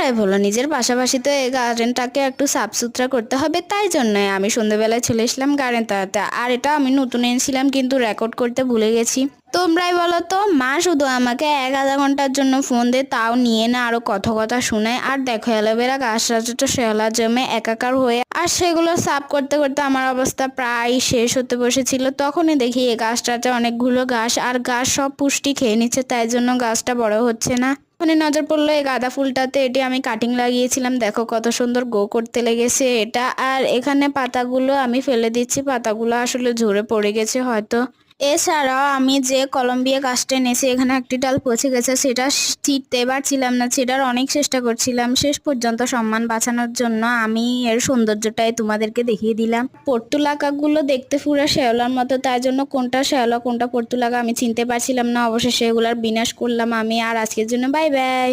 Drive হলো, নিজের পাশাপাশি তো এই গার্ডেনটাকে একটু সাফ সুতরা করতে হবে, তাই জন্যই আমি সন্ধ্যেবেলায় চলে এসলাম গার্ডেনটাতে। আর এটা আমি নতুন এনেছিলাম কিন্তু রেকর্ড করতে ভুলে গেছি। তোমরাই বলো তো, মা শুধু আমাকে 1 আধা ঘন্টার জন্য ফোন দে, তাও নিয়ে না আরো কথা শোনায়। আর দেখো অ্যালোভেরা গাছটা তো শেওলা জমে একাকার হয়ে, আর সেগুলো সাফ করতে করতে আমার অবস্থা প্রায় শেষ হতে বসেছিল। তখনই দেখি এই গাছটাতে অনেকগুলো ঘাস, আর ঘাস সব পুষ্টি খেয়ে নিচ্ছে, তাই জন্য গাছটা বড় হচ্ছে না। মানে নজর পড়লো এই গাঁদা ফুলটাতে, এটি আমি কাটিং লাগিয়েছিলাম, দেখো কত সুন্দর গ্রো করতে লেগেছে এটা। আর এখানে পাতাগুলো আমি ফেলে দিচ্ছি, পাতাগুলো আসলে ঝরে পড়ে গেছে হয়তো। এছাড়াও আমি যে কলম্বিয়া গাছটা এনেছি, এখানে একটি ডাল পচে গেছে, সেটা ছিঁড়তে পারছিলাম না, ছেঁড়ার অনেক চেষ্টা করছিলাম। শেষ পর্যন্ত সম্মান বাঁচানোর জন্য আমি এর সৌন্দর্যটাই তোমাদেরকে দেখিয়ে দিলাম। পর্তুলাকাগুলো দেখতে পুরো শ্যাওলার মতো, তাই জন্য কোনটা শ্যাওলা কোনটা পর্তুলাকা আমি চিনতে পারছিলাম না। অবশেষে এগুলার বিনাশ করলাম আমি। আর আজকের জন্য বাই বাই।